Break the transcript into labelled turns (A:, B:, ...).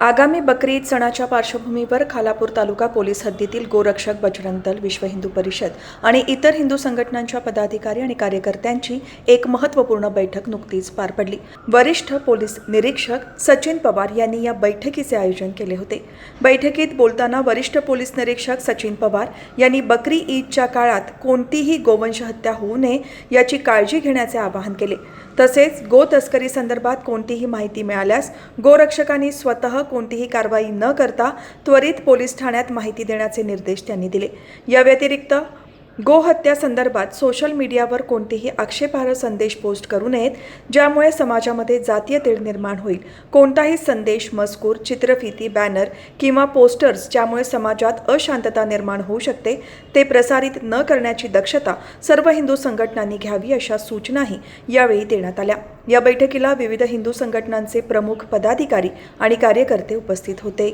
A: आगामी बकरी ईद सणाच्या पार्श्वभूमीवर खालापूर तालुका पोलीस हद्दीतील गोरक्षक बजरंग दल, विश्व हिंदू परिषद आणि इतर हिंदू संघटनांच्या पदाधिकारी आणि कार्यकर्त्यांची एक महत्त्वपूर्ण बैठक नुकतीच पार पडली। वरिष्ठ पोलीस निरीक्षक सचिन पवार यांनी या बैठकीचे आयोजन केले होते। बैठकीत बोलताना वरिष्ठ पोलीस निरीक्षक सचिन पवार यांनी बकरी ईदच्या काळात कोणतीही गोवंश हत्या होऊ नये याची काळजी घेण्याचे आवाहन केले। तसेच गो तस्करी संदर्भात कोणतीही माहिती मिळाल्यास गोरक्षकांनी स्वतः कोणतीही कारवाई न करता त्वरित पोलीस ठाण्यात माहिती देण्याचे निर्देश त्यांनी दिले। या व्यतिरिक्त गोहत्या संदर्भात सोशल मीडियावर कोणतेही आक्षेपार्ह संदेश पोस्ट करू नयेत, ज्यामुळे समाजामध्ये जातीय तेढ निर्माण होईल। कोणताही संदेश, मजकूर, चित्रफिती, बॅनर किंवा पोस्टर्स ज्यामुळे समाजात अशांतता निर्माण होऊ शकते ते प्रसारित न करण्याची दक्षता सर्व हिंदू संघटनांनी घ्यावी, अशा सूचनाही यावेळी देण्यात आल्या। या बैठकीला विविध हिंदू संघटनांचे प्रमुख पदाधिकारी आणि कार्यकर्ते उपस्थित होते।